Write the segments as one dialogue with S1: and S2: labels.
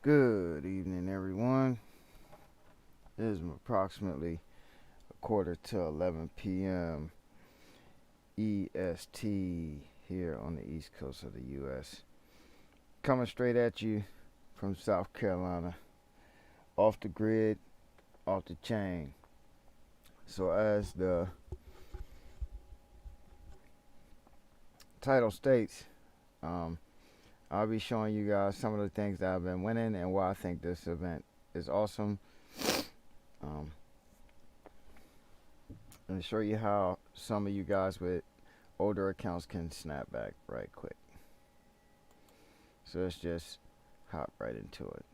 S1: Good evening, everyone. It is approximately a quarter to 11 p.m. EST here on the east coast of the U.S. Coming straight at you from South Carolina, off the grid, off the chain. So, as the title states, I'll be showing you guys some of the things that I've been winning and why I think this event is awesome. And show you how some of you guys with older accounts can snap back right quick. So let's just hop right into it.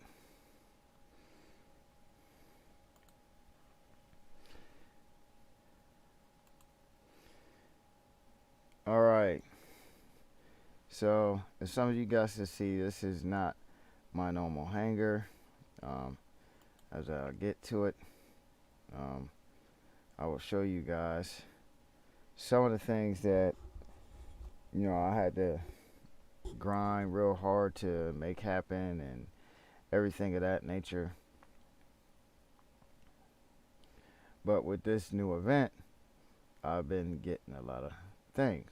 S1: All right. So as some of you guys can see, this is not my normal hanger. As I get to it, I will show you guys some of the things that I had to grind real hard to make happen and everything of that nature. But with this new event, I've been getting a lot of things.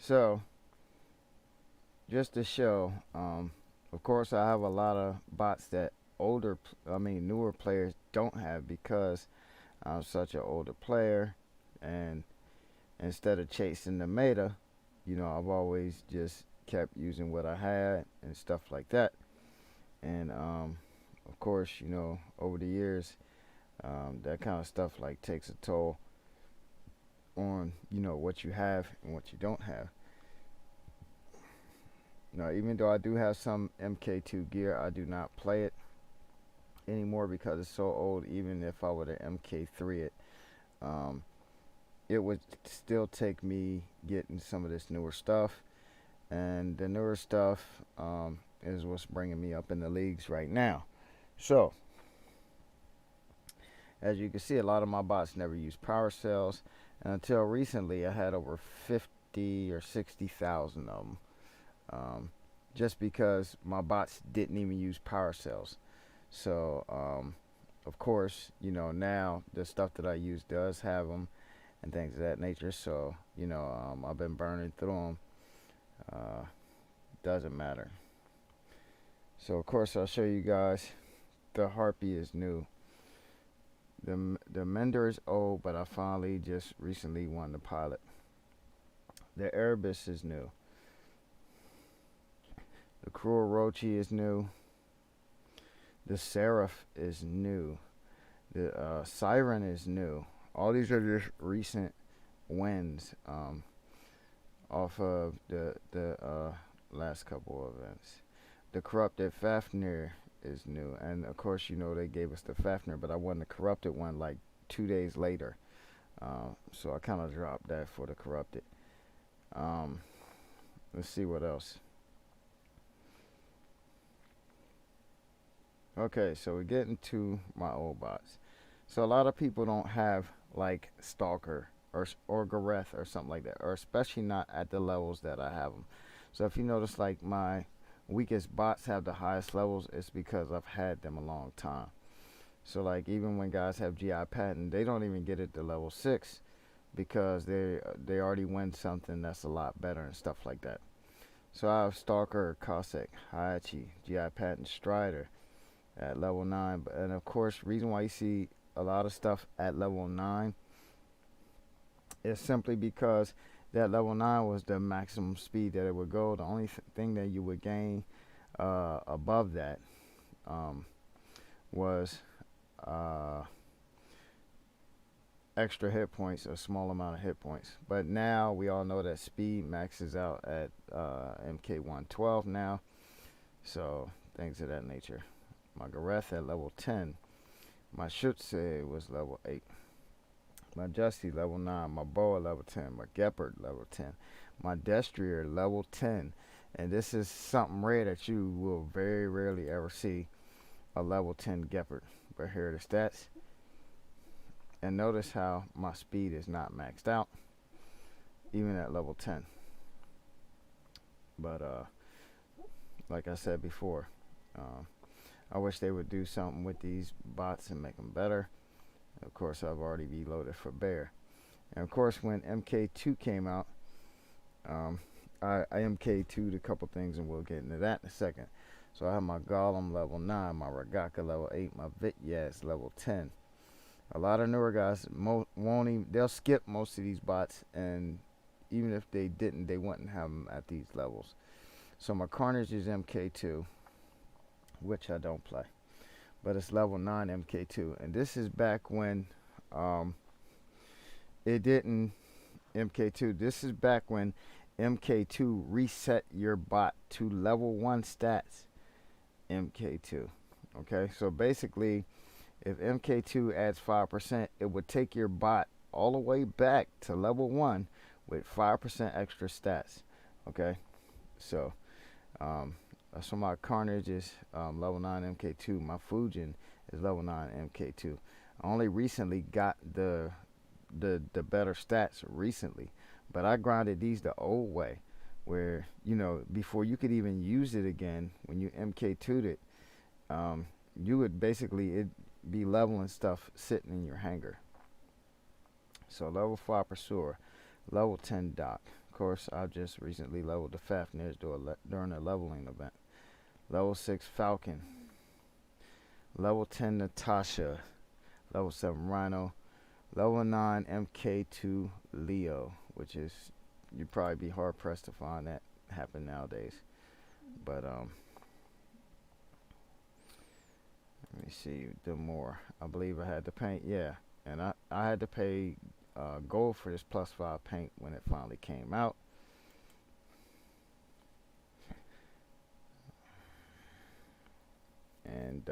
S1: So just to show, of course, I have a lot of bots that newer players don't have because I'm such an older player, and instead of chasing the meta, I've always just kept using what I had and stuff like that. And of course, over the years, that kind of stuff like takes a toll on what you have and what you don't have. Now, even though I do have some MK2 gear, I do not play it anymore because it's so old. Even if I were to MK3 it, it would still take me getting some of this newer stuff, and the newer stuff is what's bringing me up in the leagues right now. So as you can see, a lot of my bots never use power cells, and until recently I had over 50 or 60,000 of them, just because my bots didn't even use power cells. So of course, now the stuff that I use does have them and things of that nature. So I've been burning through them. Doesn't matter. So of course I'll show you guys. The Harpy is new. The Mender is old, but I finally just recently won the pilot. The Erebus is new. The Cruel Rochi is new. The Seraph is new. The Siren is new. All these are just recent wins off of the last couple of events. The Corrupted Fafnir is new, and of course they gave us the Fafnir, but I won the Corrupted one like 2 days later, so I kind of dropped that for the Corrupted. Let's see what else. Okay, so we get into my old bots. So a lot of people don't have like Stalker or Gareth or something like that, or especially not at the levels that I have them. So if you notice, like, my weakest bots have the highest levels, it's because I've had them a long time. So like, even when guys have GI patent, they don't even get it to level 6 because they already win something that's a lot better and stuff like that. So I have Stalker, Cossack, Hayachi, GI patent, Strider at level 9. And of course, reason why you see a lot of stuff at level 9 is simply because that level 9 was the maximum speed that it would go. The only thing that you would gain above that was extra hit points, a small amount of hit points. But now we all know that speed maxes out at MK112 now, so things of that nature. My Gareth at level 10. My Schütze was level 8. My Justy level 9. My Boa level 10. My Gepard level 10. My Destrier level 10. And this is something rare that you will very rarely ever see, a level 10 Gepard. But here are the stats. And notice how my speed is not maxed out, even at level 10. But like I said before, um, I wish they would do something with these bots and make them better. Of course, I've already reloaded for bear. And of course, when MK2 came out, um, I MK2'd a couple things, and we'll get into that in a second. So I have my Golem level 9, my Ragaka level 8, my Vityaz level 10. A lot of newer guys won't even, they'll skip most of these bots, and even if they didn't, they wouldn't have them at these levels. So my Carnage is MK2, which I don't play, but it's level 9 MK2, and this is back when it didn't MK2. This is back when MK2 reset your bot to level 1 stats. MK2. Okay, so basically, if MK2 adds 5%, it would take your bot all the way back to level 1 with 5% extra stats. Okay, so so my Carnage is level 9 MK2. My Fujin is level 9 MK2. I only recently got the better stats recently, but I grinded these the old way, where, you know, before you could even use it again, when you MK2'd it, you would basically, it be leveling stuff sitting in your hangar. So level 5 Pursuer, level 10 Doc. Of course, I just recently leveled the Fafnirs during a leveling event. Level 6 Falcon, level 10 Natasha, level 7 Rhino, level 9 MK2 Leo, which is, you'd probably be hard pressed to find that happen nowadays. But let me see the more. I believe I had to paint, yeah, and I had to pay gold for this +5 paint when it finally came out. And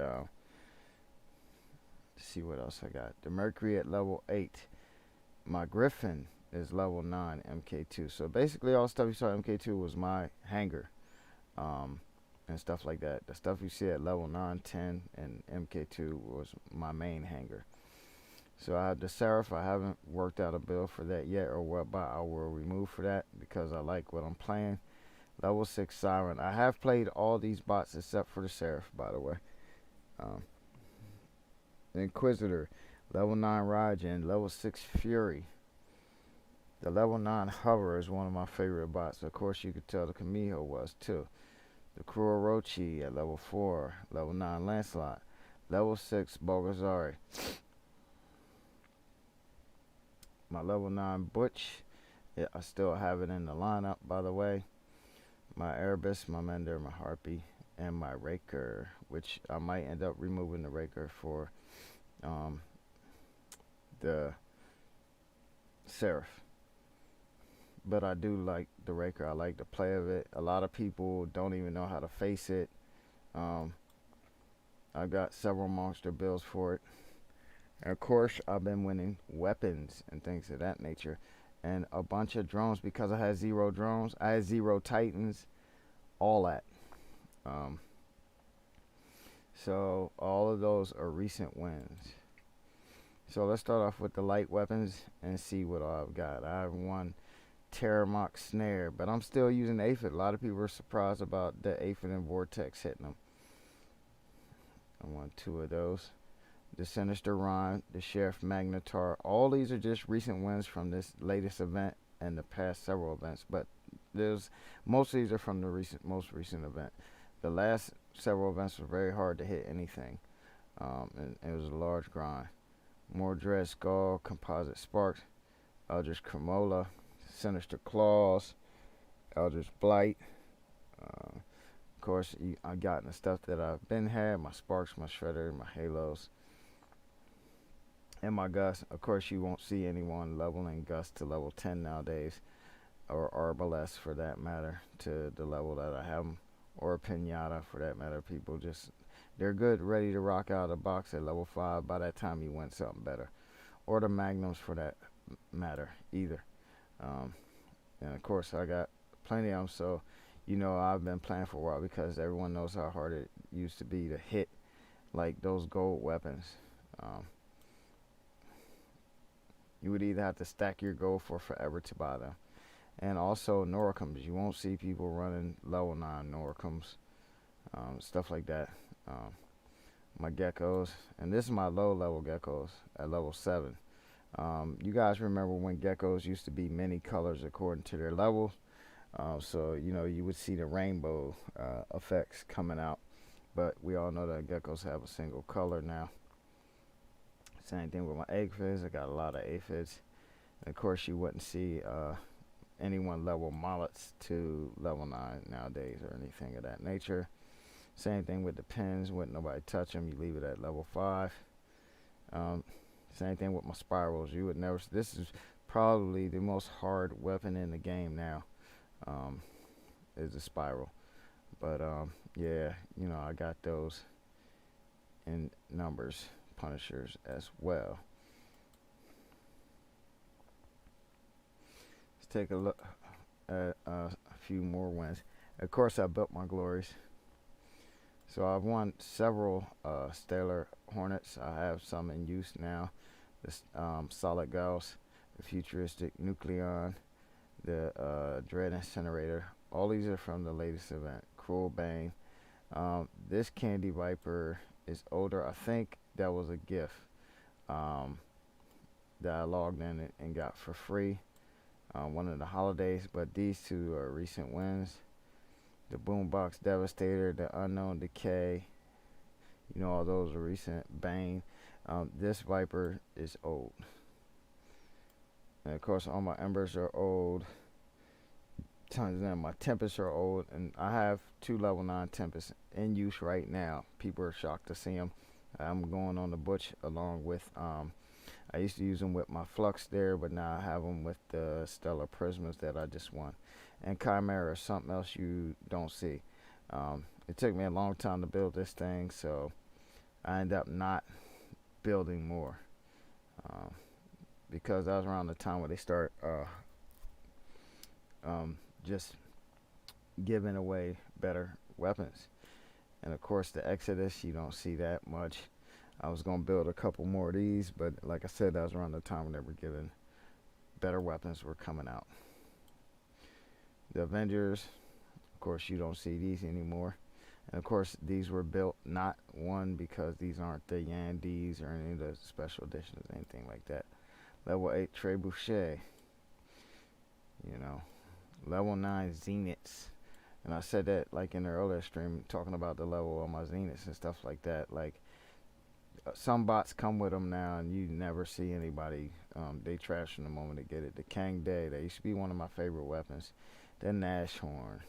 S1: see what else I got. The Mercury at level 8. My Griffin is level 9 MK2. So basically all stuff you saw MK2 was my hangar, and stuff like that. The stuff you see at level 9, 10, and MK2 was my main hangar. So I have the Seraph. I haven't worked out a build for that yet, or what bot I will remove for that, because I like what I'm playing. Level 6 Siren. I have played all these bots except for the Seraph, by the way. Inquisitor, level 9 Raijin, level 6 Fury. The level 9 Hover is one of my favorite bots. Of course, you could tell the Kamiho was too. The Kuroichi at level 4, level 9 Lancelot, level 6 Bulgazari. My level 9 Butch, yeah, I still have it in the lineup, by the way. My Erebus, my Mender, my Harpy, and my Raker, which I might end up removing the Raker for the Seraph. But I do like the Raker. I like the play of it. A lot of people don't even know how to face it. I've got several monster builds for it. And of course, I've been winning weapons and things of that nature. And a bunch of drones, because I had 0 drones. I had 0 Titans. All that. So all of those are recent wins. So let's start off with the light weapons and see what I've got. I have one Terramok Snare, but I'm still using Aphid. A lot of people are surprised about the Aphid and Vortex hitting them. I want 2 of those. The Sinister Rhyme, the Sheriff Magnetar. All these are just recent wins from this latest event and the past several events, but most of these are from the most recent event. The last several events were very hard to hit anything, and it was a large grind. More Dread Skull, Composite Sparks, Eldritch Cremola, Sinister Claws, Eldritch Blight. Of course, I've gotten the stuff that I've been had, my Sparks, my Shredder, my Halos, and my Gust. Of course, you won't see anyone leveling Gust to level 10 nowadays, or Arbalest for that matter, to the level that I have them, or Pinata for that matter. People just, they're good, ready to rock out of the box at level 5 by that time you win something better. Or the Magnums for that matter, either. And of course, I got plenty of them, so you know I've been playing for a while, because everyone knows how hard it used to be to hit like those gold weapons. You would either have to stack your gold for forever to buy them. And also Noricums. You won't see people running level 9 Noricums stuff like that. Um, my geckos, and this is my low level geckos at level 7. You guys remember when geckos used to be many colors according to their levels? So you would see the rainbow effects coming out, but we all know that geckos have a single color now. Same thing with my aphids. I got a lot of aphids. And of course, you wouldn't see anyone level mollets to level 9 nowadays or anything of that nature. Same thing with the pins. Wouldn't nobody touch them. You leave it at level 5. Same thing with my spirals. You would never. This is probably the most hard weapon in the game now. Is a spiral. But yeah, I got those in numbers, punishers as well. Let's take a look at a few more wins. Of course, I built my glories. So I've won several Stellar Hornets. I have some in use now. The Solid Gauss, the Futuristic Nucleon, the Dread Incinerator. All these are from the latest event. Cruel Bane. This Candy Viper is older. I think that was a gift that I logged in and got for free one of the holidays. But these two are recent wins. The Boombox Devastator, the Unknown Decay. All those are recent. Bane. This Viper is old. And of course, all my Embers are old. Tons of them. My Tempests are old. And I have 2 level 9 Tempests in use right now. People are shocked to see them. I'm going on the Butch along with, I used to use them with my Flux there, but now I have them with the Stellar Prismas that I just won. And Chimera is something else you don't see. It took me a long time to build this thing, so I ended up not building more. Because that was around the time where they start just giving away better weapons. And of course the Exodus, you don't see that much. I was going to build a couple more of these, but like I said, that was around the time when they were giving better weapons were coming out. The Avengers, of course you don't see these anymore. And of course these were built not one because these aren't the Yandees or any of the special editions, anything like that. Level 8 Trebuchet, level 9 Zeniths. And I said that like in the earlier stream, talking about the level of my Zeniths and stuff like that. Like some bots come with them now, and you never see anybody. They trash them the moment they get it. The Kang Day, that used to be one of my favorite weapons. The Nashorn.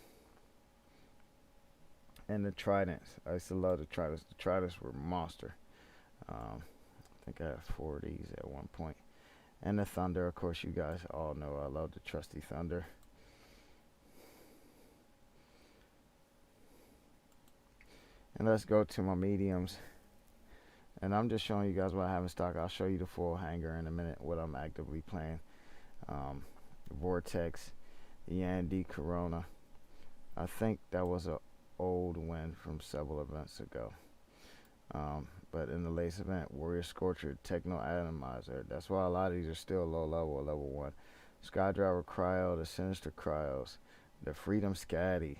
S1: And the Tridents. I used to love the Tridents. The Tridents were monster. I think I had 4 of these at one point. And the Thunder, of course, you guys all know I love the trusty Thunder. And let's go to my mediums. And I'm just showing you guys what I have in stock. I'll show you the full hanger in a minute, what I'm actively playing. Vortex, Yandy Corona. I think that was an old win from several events ago. But in the latest event, Warrior Scorcher, Techno Atomizer. That's why a lot of these are still low level, level 1. Skydriver Cryo, the Sinister Cryos, the Freedom Scatty,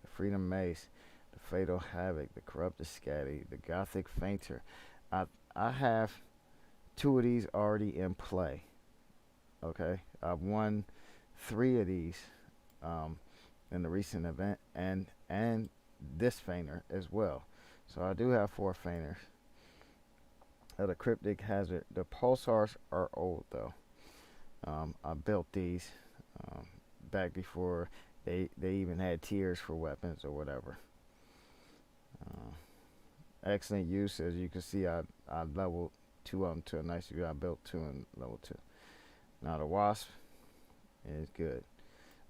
S1: the Freedom Mace, the Fatal Havoc, the Corrupted Scatty, the Gothic Fainter. I have 2 of these already in play. Okay, I've won 3 of these in the recent event, and this Fainter as well. So I do have 4 Fainters. The Cryptic Hazard. The Pulsars are old though. I built these back before they even had tiers for weapons or whatever. Excellent use. As you can see, I leveled 2 of them to a nice degree. I built 2 in level 2. Now the Wasp is good.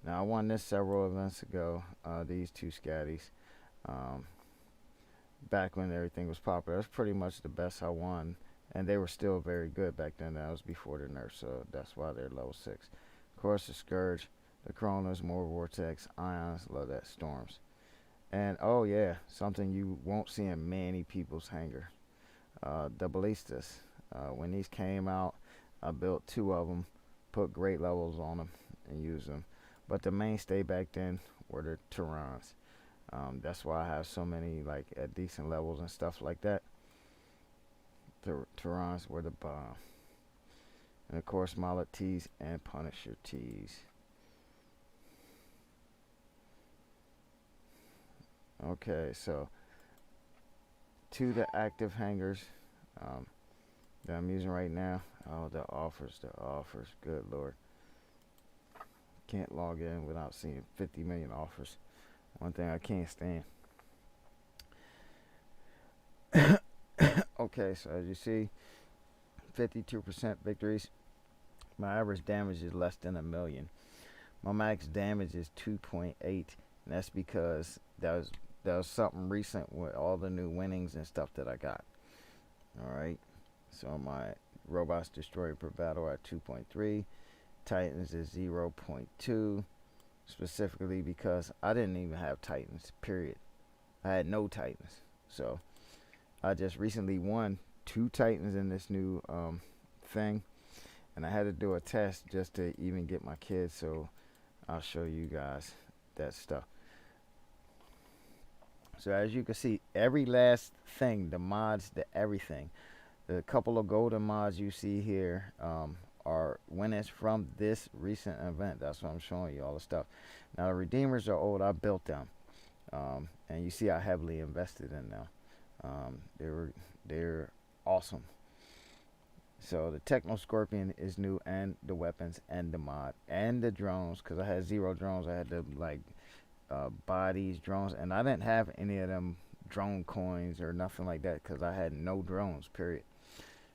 S1: Now I won this several events ago. These 2 Scatties. Back when everything was popular. That's pretty much the best I won. And they were still very good back then. That was before the nerf, so that's why they're level 6. Of course, the Scourge, the Coronas, more Vortex, Ions, love that, Storms. And oh yeah, something you won't see in many people's hanger. The Ballistas. When these came out, I built 2 of them, put great levels on them, and used them. But the mainstay back then were the Terrans. That's why I have so many like at decent levels and stuff like that. Tehran's were the bomb. And of course, Mollet tees and Punisher tees. Okay, so to the active hangers um, that I'm using right now. Oh, the offers, the offers. Good Lord. Can't log in without seeing 50 million offers. One thing I can't stand. Okay, so as you see, 52% victories. My average damage is less than a million. My max damage is 2.8, and that's because that was something recent with all the new winnings and stuff that I got. All right, so my robots destroyed per battle at 2.3. Titans is 0.2, specifically because I didn't even have Titans. Period. I had no Titans, so I just recently won 2 Titans in this new thing, and I had to do a test just to even get my kids. So I'll show you guys that stuff. So as you can see, every last thing, the mods, the everything, the couple of golden mods you see here are winners from this recent event. That's what I'm showing you, all the stuff. Now the redeemers are old. I built them, and you see I heavily invested in them. They're awesome. So the Techno Scorpion is new, and the weapons and the mod and the drones, because I had 0 drones. I had to like buy these drones, and I didn't have any of them drone coins or nothing like that because I had no drones, period.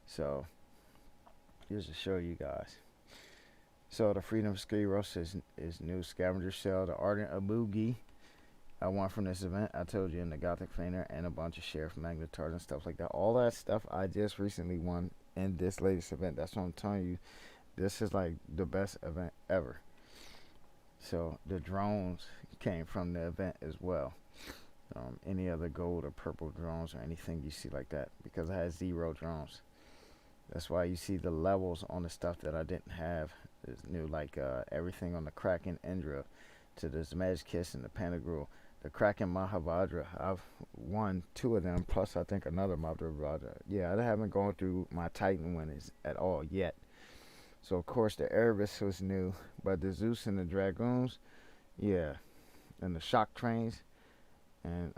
S1: So just to show you guys. So the Freedom Skiros is new. Scavenger Cell, the Ardent Abugi I won from this event. I told you, in the Gothic Feiner, and a bunch of Sheriff Magnetars and stuff like that. All that stuff I just recently won in this latest event. That's what I'm telling you. This is like the best event ever. So the drones came from the event as well. Any other gold or purple drones or anything you see like that, because I had 0 drones. That's why you see the levels on the stuff that I didn't have is new, like everything on the Kraken Indra to the Zmej Kiss and the Panagruel. The Kraken Mahavajra, I've won 2 of them, plus I think another Mahavajra. Yeah, I haven't gone through my Titan winners at all yet. So of course the Erebus was new, but the Zeus and the Dragoons, yeah, and the Shock Trains, and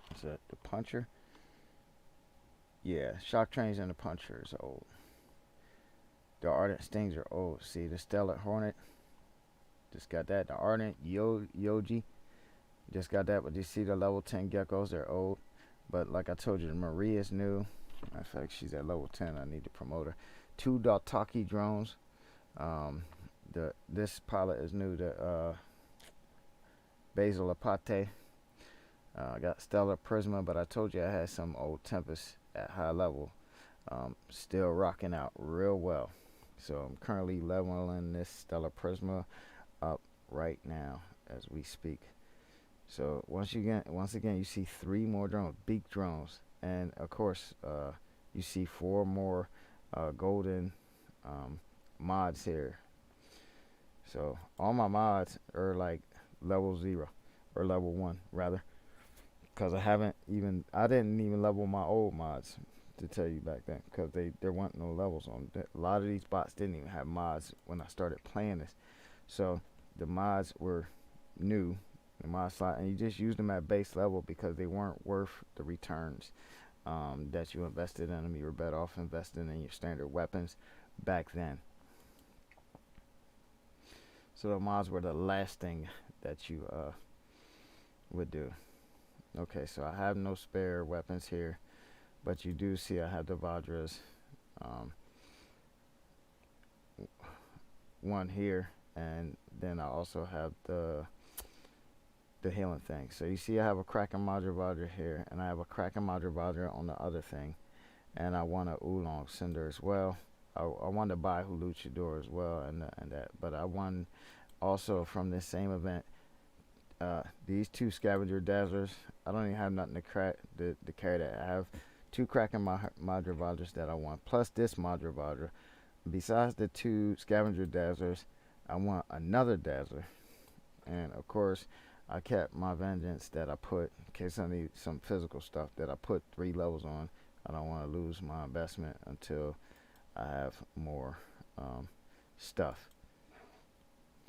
S1: what's that? The Puncher. Yeah, Shock Trains and the Puncher is old. The Ardent Stings are old. See, the Stellar Hornet, just got that. The Ardent Yogi, just got that. But you see the level 10 geckos, they're old. But like I told you, the Marie is new. In fact, she's at level 10. I need to promote her. 2 Daltaki drones. This pilot is new. The Basil Apate. I got Stellar Prisma, but I told you I had some old Tempest at high level. Still rocking out real well. So I'm currently leveling this Stellar Prisma up right now as we speak. So once again, you see 3 more drones, beak drones, and of course you see 4 more golden mods here. So all my mods are like level 0 or level 1 rather, because I didn't even level my old mods, to tell you back then, because there weren't no levels on it. A lot of these bots didn't even have mods when I started playing this. So the mods were new, the mod slot, and you just used them at base level because they weren't worth the returns that you invested in them. You were better off investing in your standard weapons back then. So the mods were the last thing that you would do. Okay, so I have no spare weapons here, but you do see I have the Vajras, one here, and then I also have the healing thing. So you see I have a Kraken Madra Vajra here, and I have a Kraken Madra Vajra on the other thing, and I want a Oolong Cinder as well. I wanted to buy Huluchador as well, and that, but I won also from this same event these 2 Scavenger Dazzlers. I don't even have nothing to carry that. I have 2 Kraken Madra Vajras that I want, plus this Madra Vajra. Besides the 2 Scavenger Dazzlers, I want another Dazzler, and of course I kept my vengeance that I put, in case I need some physical stuff, that I put 3 levels on. I don't want to lose my investment until I have more stuff.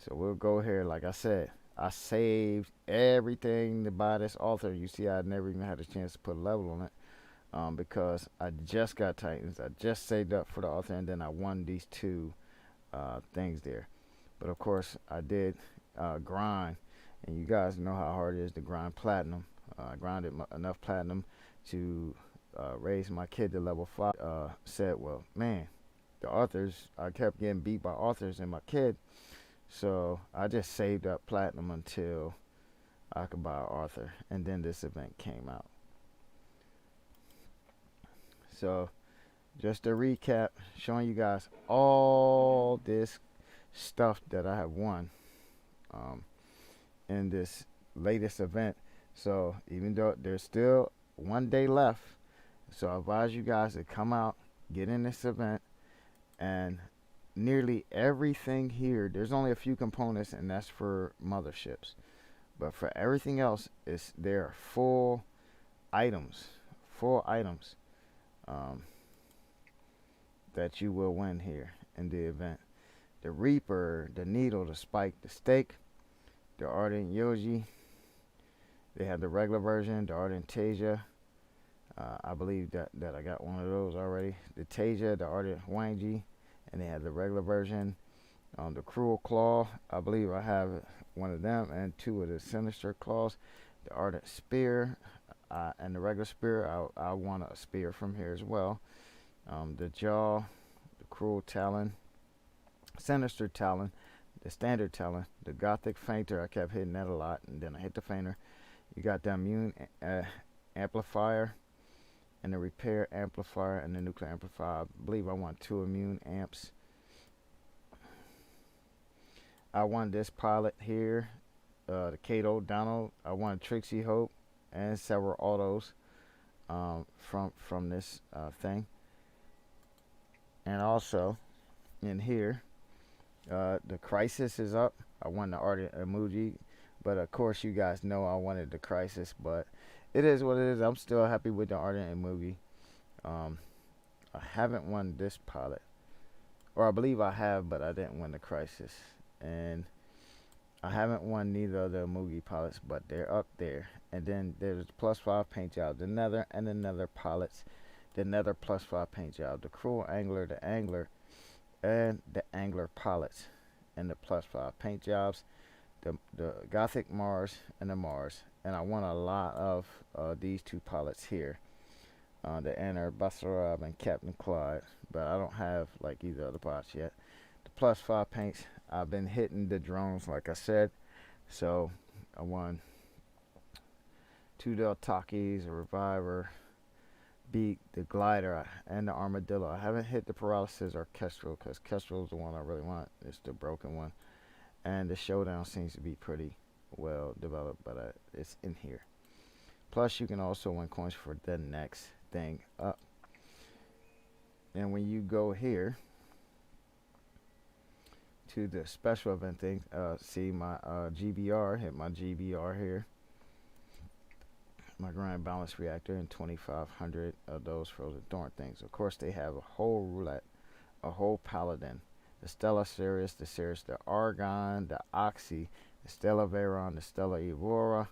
S1: So we'll go here. Like I said, I saved everything to buy this author. You see, I never even had a chance to put a level on it, because I just got Titans. I just saved up for the author, and then I won these 2 things there. But of course, I did grind, and you guys know how hard it is to grind platinum. I grinded enough platinum to raise my kid to level 5. Said, well, man, the authors, I kept getting beat by authors and my kid, so I just saved up platinum until I could buy an author, and then this event came out. So just to recap, showing you guys all this stuff that I have won in this latest event. So even though there's still 1 day left, so I advise you guys to come out, get in this event, and nearly everything here, there's only a few components, and that's for motherships. But for everything else, there are full items, that you will win here in the event. The Reaper, the Needle, the Spike, the Stake, the Ardent Yogi. They have the regular version, the Ardent Tasia. I believe that I got one of those already. The Tasia, the Ardent Wangi, and they have the regular version. The Cruel Claw, I believe I have one of them, and 2 of the Sinister Claws. The Ardent Spear, and the regular spear. I want a spear from here as well. The Jaw, the Cruel Talon, Sinister Talon, the Standard Talon, the Gothic Fainter. I kept hitting that a lot, and then I hit the Fainter. You got the Immune Amplifier, and the Repair Amplifier, and the Nuclear Amplifier. I believe I want 2 Immune Amps. I want this pilot here, the Kato Donald. I want Trixie Hope, and several autos from this thing. And also in here, the Crisis is up. I won the Ardent Emoji, but of course you guys know I wanted the Crisis, but it is what it is. I'm still happy with the Ardent Emoji. I haven't won this pilot, or I believe I have, but I didn't win the Crisis. And I haven't won neither of the Emoji pilots, but they're up there. And then there's +5 paint job, the Nether and the Nether pilots, the Nether +5 paint job, the Cruel Angler, the Angler, and the Angler pilots, and the +5 paint jobs, the Gothic Mars and the Mars. And I won a lot of these 2 pilots here, the Anna Basarab and Captain Clyde, but I don't have like either of the pilots yet. The +5 paints, I've been hitting the drones like I said, so I won 2 Del Takis, a Reviver, Beak, the Glider, and the Armadillo. I haven't hit the Paralysis or Kestrel, because Kestrel is the one I really want. It's the broken one. And the Showdown seems to be pretty well developed, but it's in here. Plus, you can also win coins for the next thing up. And when you go here to the special event thing, see my GBR, hit my GBR here. My Grand Balance Reactor, and 2,500 of those Frozen Thorn things. Of course, they have a whole roulette, a whole Paladin, the Stella Sirius, the Argon, the Oxy, the Stella Veron, the Stella Evora,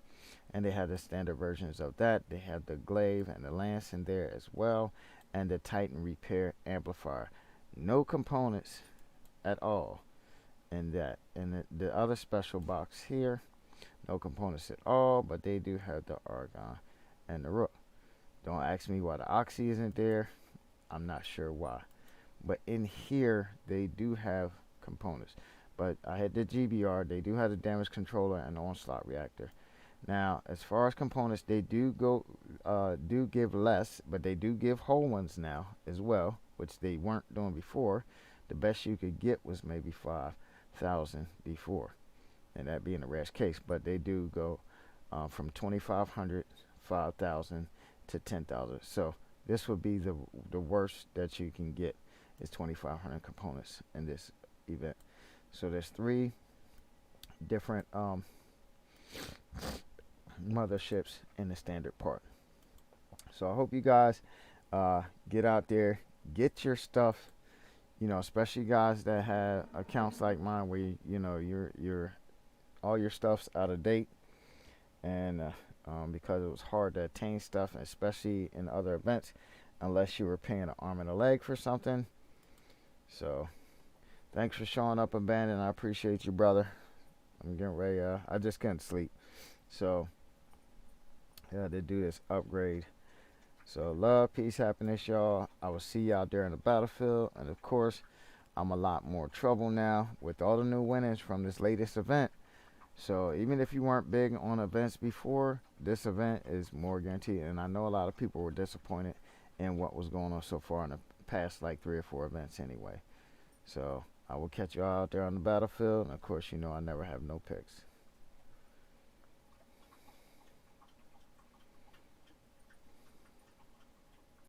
S1: and they have the standard versions of that. They have the Glaive and the Lance in there as well, and the Titan Repair Amplifier. No components at all in that. And the other special box here, no components at all, but they do have the Argon and the Rook. Don't ask me why the Oxy isn't there. I'm not sure why. But in here, they do have components. But I had the GBR. They do have the Damage Controller and the Onslaught Reactor. Now, as far as components, they do give less, but they do give whole ones now as well, which they weren't doing before. The best you could get was maybe 5,000 before, and that being a rare case. But they do go from 2,500, 5,000 to 10,000. So this would be the worst that you can get is 2,500 components in this event. So there's 3 different motherships in the standard part. So I hope you guys get out there, get your stuff. Especially guys that have accounts like mine where your all your stuff's out of date, and because it was hard to attain stuff, especially in other events, unless you were paying an arm and a leg for something. So thanks for showing up, Abandon. I appreciate you, brother. I'm getting ready. I just couldn't sleep, so I had to do this upgrade. So love, peace, happiness, y'all. I will see you out there in the battlefield, and of course, I'm a lot more trouble now with all the new winnings from this latest event. So even if you weren't big on events before, this event is more guaranteed. And I know a lot of people were disappointed in what was going on so far in the past like 3 or 4 events anyway. So I will catch you all out there on the battlefield. And of course, I never have no picks.